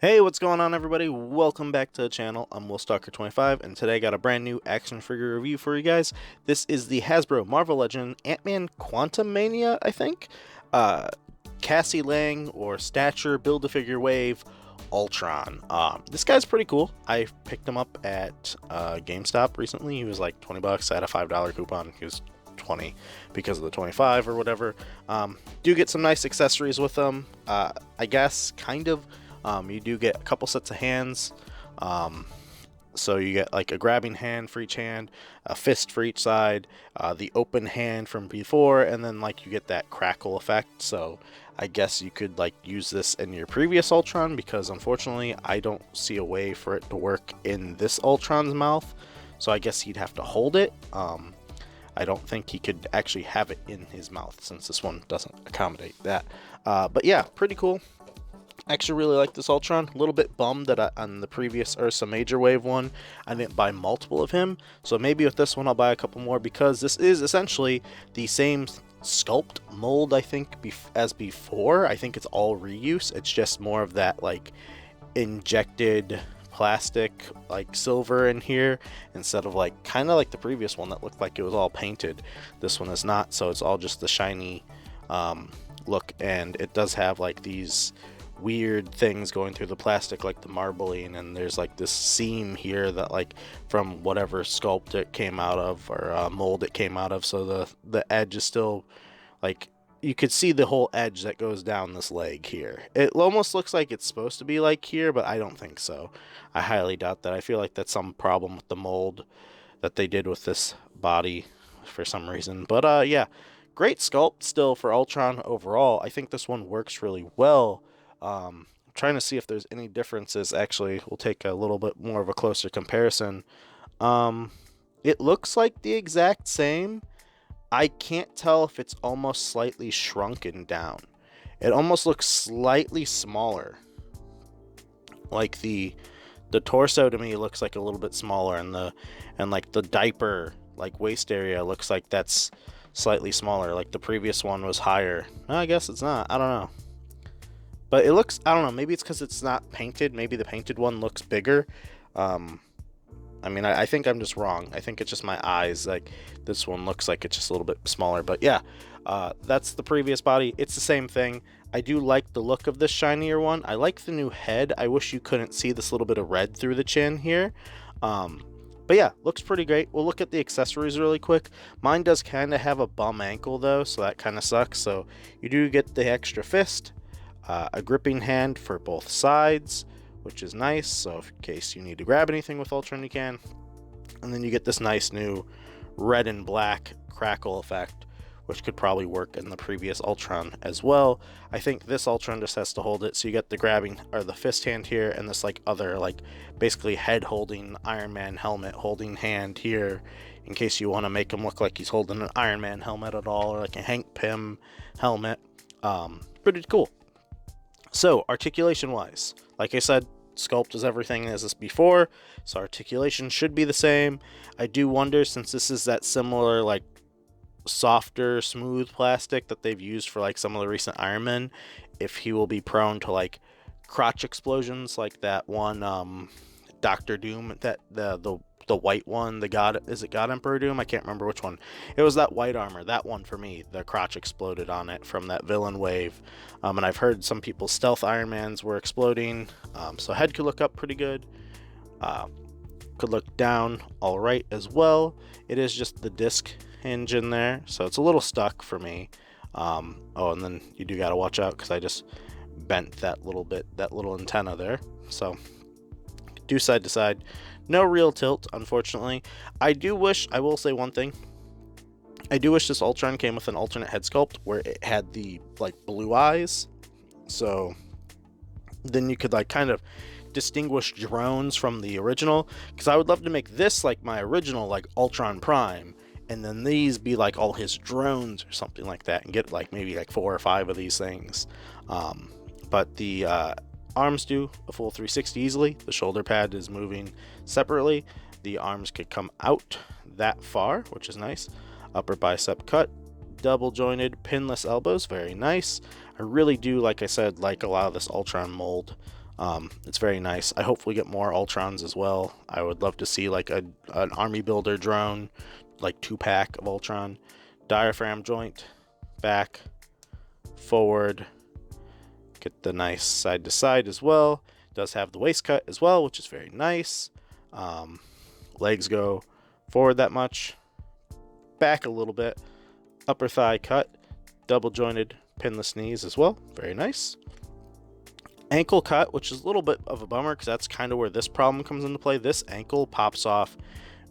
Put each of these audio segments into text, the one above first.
Hey, what's going on, everybody? Welcome back to the channel. I'm WillStalker25, and today I got a brand new action figure review for you guys. This is the Hasbro Marvel Legend Ant-Man Quantumania, I think. Cassie Lang or Stature Build-A-Figure Wave Ultron. This guy's pretty cool. I picked him up at GameStop recently. He was like 20 bucks. I had a $5 coupon. He was 20 because of the 25 or whatever. Do get some nice accessories with them. I guess kind of. You do get a couple sets of hands. So you get like a grabbing hand for each hand, a fist for each side, the open hand from before, and then like you get that crackle effect. So I guess you could like use this in your previous Ultron, because unfortunately I don't see a way for it to work in this Ultron's mouth. So I guess he'd have to hold it. I don't think he could actually have it in his mouth, since this one doesn't accommodate that. But yeah, pretty cool. Actually really like this Ultron. A little bit bummed that on the previous Ursa Major Wave one I didn't buy multiple of him, so maybe with this one I'll buy a couple more, because this is essentially the same sculpt mold I think as before. I think it's all reuse. It's just more of that like injected plastic like silver in here, instead of like kind of like the previous one that looked like it was all painted. This one is not, so it's all just the shiny look, and it does have like these weird things going through the plastic like the marbling, and there's like this seam here that like from whatever sculpt it came out of, or mold it came out of, so the edge is still like, you could see the whole edge that goes down this leg here. It almost looks like it's supposed to be like here, but I don't think so. I highly doubt that. I feel like that's some problem with the mold that they did with this body for some reason. But yeah, great sculpt still for Ultron overall. I think this one works really well. I'm trying to see if there's any differences. Actually, we'll take a little bit more of a closer comparison. It looks like the exact same. I can't tell if it's almost slightly shrunken down. It almost looks slightly smaller. Like the torso to me looks like a little bit smaller, and like the diaper like waist area looks like that's slightly smaller. Like the previous one was higher. No, I guess it's not. I don't know. But it looks, I don't know, maybe it's because it's not painted. Maybe the painted one looks bigger. I mean, I think I'm just wrong. I think it's just my eyes. Like, this one looks like it's just a little bit smaller. But yeah, that's the previous body. It's the same thing. I do like the look of this shinier one. I like the new head. I wish you couldn't see this little bit of red through the chin here. But yeah, looks pretty great. We'll look at the accessories really quick. Mine does kind of have a bum ankle, though, so that kind of sucks. So you do get the extra fist. A gripping hand for both sides, which is nice, so in case you need to grab anything with Ultron you can. And then you get this nice new red and black crackle effect, which could probably work in the previous Ultron as well. I think this Ultron just has to hold it, so you get the grabbing or the fist hand here, and this like other like basically head holding Iron Man helmet holding hand here, in case you want to make him look like he's holding an Iron Man helmet at all, or like a Hank Pym helmet. Pretty cool. So, articulation-wise, like I said, sculpt is everything as this before, so articulation should be the same. I do wonder, since this is that similar, like, softer, smooth plastic that they've used for, like, some of the recent Iron Men, if he will be prone to, like, crotch explosions, like that one, Doctor Doom, that the white one, is it God Emperor Doom? I can't remember which one. It was that white armor, that one for me. The crotch exploded on it from that villain wave. And I've heard some people's stealth Iron Mans were exploding. So head could look up pretty good. Could look down all right as well. It is just the disc hinge in there, so it's a little stuck for me. Oh, and then you do gotta watch out, because I just bent that little antenna there. So do side to side. No real tilt, unfortunately. I will say one thing. I do wish this Ultron came with an alternate head sculpt where it had the like blue eyes. So then you could like kind of distinguish drones from the original. Because I would love to make this like my original like Ultron Prime, and then these be like all his drones or something like that, and get like maybe like 4 or 5 of these things. But the arms do a full 360 easily. The shoulder pad is moving separately. The arms could come out that far, which is nice. Upper bicep cut, double jointed, pinless elbows, very nice. I really do, like I said, like a lot of this Ultron mold. It's very nice. I hopefully get more Ultrons as well. I would love to see like an army builder drone, like 2-pack of Ultron. Diaphragm joint, back, forward. Get the nice side to side as well. Does have the waist cut as well, which is very nice. Legs go forward that much, back a little bit, upper thigh cut, double jointed pinless knees as well, very nice. Ankle cut, which is a little bit of a bummer because that's kind of where this problem comes into play. This ankle pops off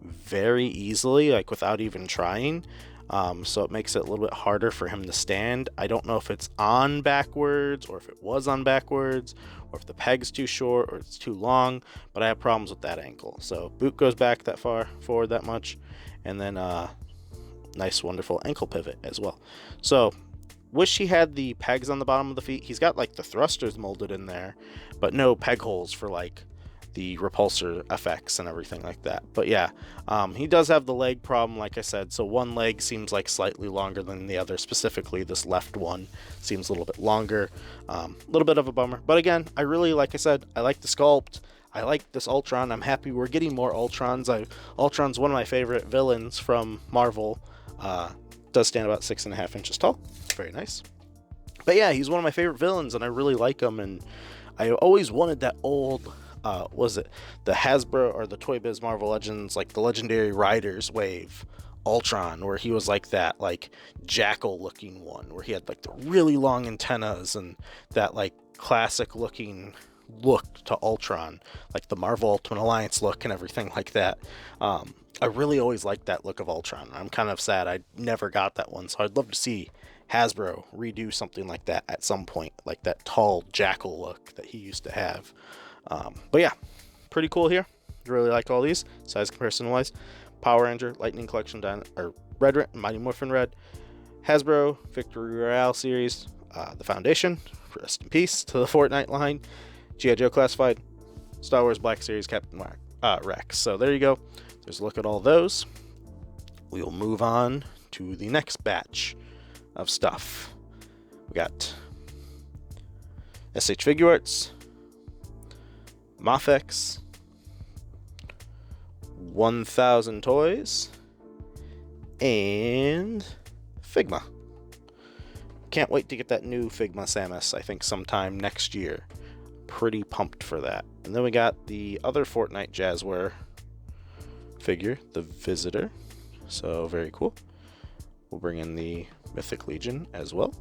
very easily, like without even trying. So it makes it a little bit harder for him to stand. I don't know if it's on backwards or if it was on backwards or if the peg's too short or it's too long, but I have problems with that ankle. So boot goes back that far, forward that much, and then nice wonderful ankle pivot as well. So wish he had the pegs on the bottom of the feet. He's got like the thrusters molded in there, but no peg holes for like the repulsor effects and everything like that. But yeah, he does have the leg problem, like I said. So one leg seems like slightly longer than the other. Specifically, this left one seems a little bit longer. A little bit of a bummer. But again, I really, like I said, I like the sculpt. I like this Ultron. I'm happy we're getting more Ultrons. Ultron's one of my favorite villains from Marvel. Does stand about 6.5 inches tall. Very nice. But yeah, he's one of my favorite villains, and I really like him. And I always wanted that old, was it the Hasbro or the Toy Biz Marvel Legends, like the Legendary Riders wave Ultron, where he was like that, like jackal looking one, where he had like the really long antennas and that like classic looking look to Ultron, like the Marvel Ultimate Alliance look and everything like that. I really always liked that look of Ultron. I'm kind of sad I never got that one, so I'd love to see Hasbro redo something like that at some point, like that tall jackal look that he used to have. But yeah, pretty cool here. Really like all these. Size comparison wise, Power Ranger, Lightning Collection, or Red, Mighty Morphin Red, Hasbro Victory Royale series, the Foundation, rest in peace to the Fortnite line, G.I. Joe Classified, Star Wars Black Series, Captain Rex. So there you go. There's a look at all those. We will move on to the next batch of stuff. We got SH Figure Arts, Mafex, 1000 Toys, and Figma. Can't wait to get that new Figma Samus, I think sometime next year. Pretty pumped for that. And then we got the other Fortnite Jazzware figure, the Visitor. So very cool. We'll bring in the Mythic Legion as well,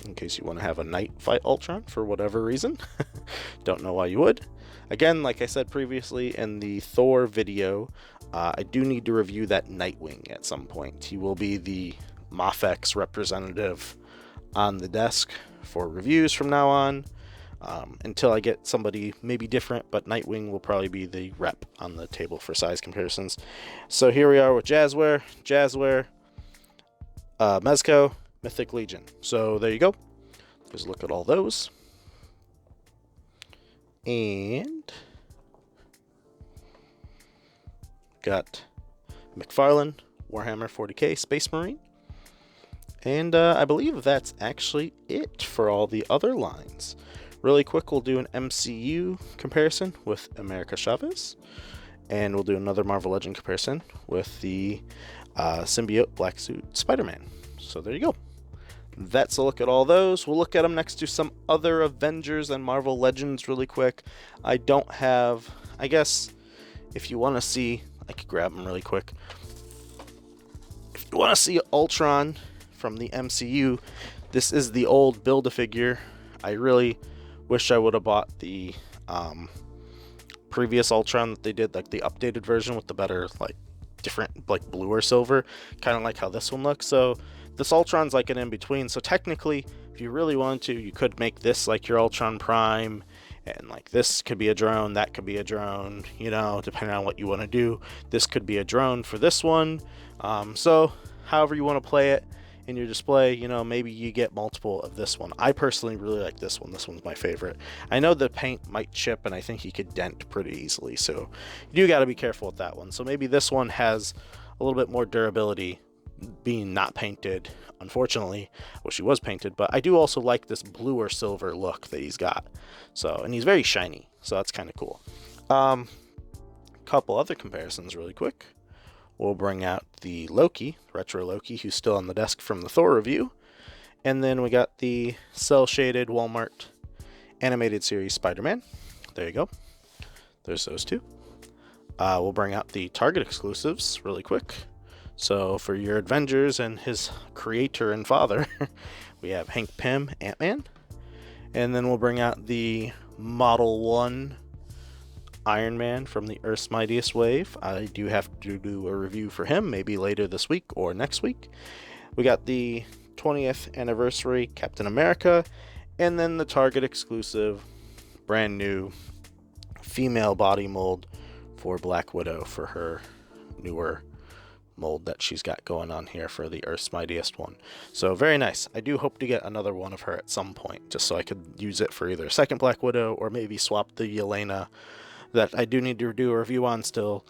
in case you want to have a night fight Ultron for whatever reason. Don't know why you would. Again, like I said previously in the Thor video, I do need to review that Nightwing at some point. He will be the Mafex representative on the desk for reviews from now on, until I get somebody maybe different, but Nightwing will probably be the rep on the table for size comparisons. So here we are with Jazzware, Mezco, Mythic Legion. So there you go. Let's look at all those. And got McFarlane, Warhammer 40k, Space Marine. And I believe that's actually it for all the other lines. Really quick, we'll do an MCU comparison with America Chavez. And we'll do another Marvel Legend comparison with the symbiote black suit Spider-Man. So there you go. That's a look at all those. We'll look at them next to some other Avengers and Marvel Legends really quick. I don't have, I guess, if you want to see, I could grab them really quick. If you want to see Ultron from the MCU, this is the old Build-A-Figure. I really wish I would have bought the previous Ultron that they did, like the updated version with the better, like, different, like, blue or silver, kind of like how this one looks. So this Ultron's like an in-between, so technically, if you really wanted to, you could make this like your Ultron Prime, and like this could be a drone, that could be a drone, you know, depending on what you want to do. This could be a drone for this one. So however you want to play it in your display, you know, maybe you get multiple of this one. I personally really like this one. This one's my favorite. I know the paint might chip, and I think you could dent pretty easily, so you do got to be careful with that one. So maybe this one has a little bit more durability being not painted, unfortunately. Well, she was painted, but I do also like this blue or silver look that he's got. So, and he's very shiny, so that's kind of cool. Couple other comparisons really quick. We'll bring out the Loki, Retro Loki, who's still on the desk from the Thor review. And then we got the cel-shaded Walmart animated series Spider-Man. There you go. There's those two. We'll bring out the Target exclusives really quick. So for your Avengers and his creator and father, we have Hank Pym, Ant-Man. And then we'll bring out the Model 1 Iron Man from the Earth's Mightiest Wave. I do have to do a review for him, maybe later this week or next week. We got the 20th anniversary Captain America, and then the Target exclusive brand new female body mold for Black Widow for her newer mold that she's got going on here for the Earth's Mightiest one. So very nice. I do hope to get another one of her at some point, just so I could use it for either a second Black Widow or maybe swap the Yelena that I do need to do a review on still.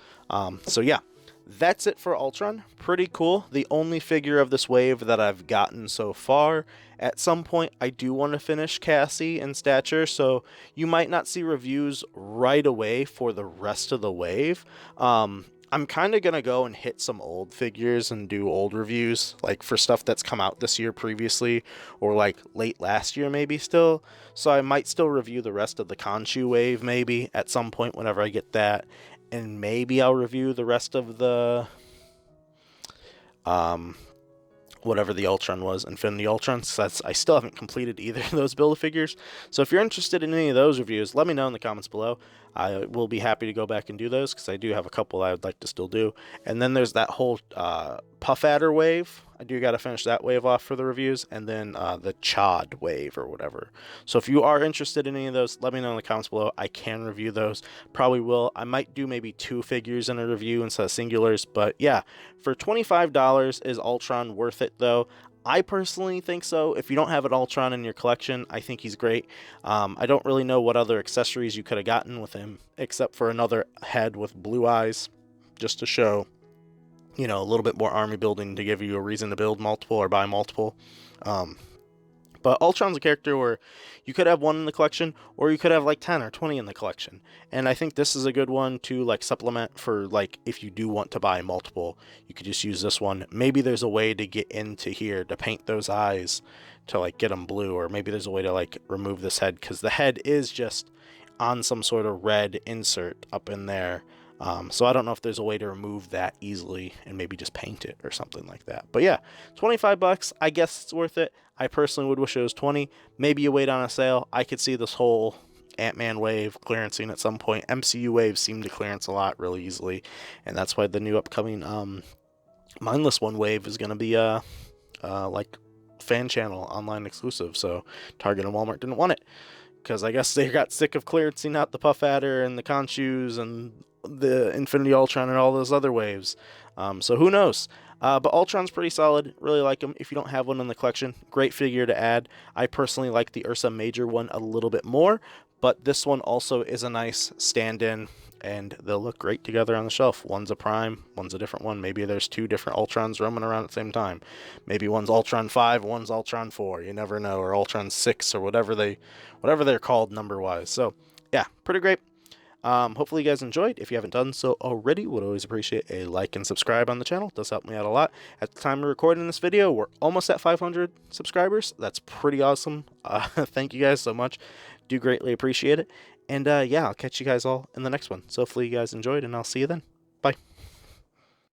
So yeah, that's it for Ultron. Pretty cool. The only figure of this wave that I've gotten so far. At some point, I do want to finish Cassie and Stature, so you might not see reviews right away for the rest of the wave. I'm kind of going to go and hit some old figures and do old reviews, like for stuff that's come out this year previously, or like late last year maybe still. So I might still review the rest of the Khonshu wave maybe at some point whenever I get that. And maybe I'll review the rest of the, whatever the Ultron was, Infinity Ultron, since I still haven't completed either of those Build-A-Figures. So if you're interested in any of those reviews, let me know in the comments below. I will be happy to go back and do those, because I do have a couple I would like to still do. And then there's that whole Puff Adder wave. I do got to finish that wave off for the reviews, and then the Chod wave or whatever. So if you are interested in any of those, let me know in the comments below. I can review those. Probably will. I might do maybe 2 figures in a review instead of singulars. But yeah, for $25, is Ultron worth it though? I personally think so. If you don't have an Ultron in your collection, I think he's great. I don't really know what other accessories you could have gotten with him, except for another head with blue eyes, just to show, you know, a little bit more army building to give you a reason to build multiple or buy multiple. But Ultron's a character where you could have one in the collection, or you could have like 10 or 20 in the collection. And I think this is a good one to like supplement for, like, if you do want to buy multiple, you could just use this one. Maybe there's a way to get into here to paint those eyes to like get them blue, or maybe there's a way to like remove this head, because the head is just on some sort of red insert up in there. So I don't know if there's a way to remove that easily and maybe just paint it or something like that. But yeah, $25, I guess it's worth it. I personally would wish it was 20. Maybe you wait on a sale. I could see this whole Ant-Man wave clearancing at some point. MCU waves seem to clearance a lot really easily, and that's why the new upcoming Mindless One wave is going to be like fan channel online exclusive. So Target and Walmart didn't want it, because I guess they got sick of clearancing out the Puff Adder and the Khonshus and the Infinity Ultron and all those other waves. So who knows? But Ultron's pretty solid. Really like him. If you don't have one in the collection, great figure to add. I personally like the Ursa Major one a little bit more, but this one also is a nice stand-in, and they'll look great together on the shelf. One's a Prime, one's a different one. Maybe there's 2 different Ultrons roaming around at the same time. Maybe one's Ultron 5, one's Ultron 4. You never know. Or Ultron 6, or whatever they're called number-wise. So yeah, pretty great. Hopefully you guys enjoyed. If you haven't done so already, would always appreciate a like and subscribe on the channel. It does help me out a lot. At the time of recording this video, we're almost at 500 subscribers. That's pretty awesome. Thank you guys so much. Do greatly appreciate it. And yeah, I'll catch you guys all in the next one. So hopefully you guys enjoyed, and I'll see you then. Bye.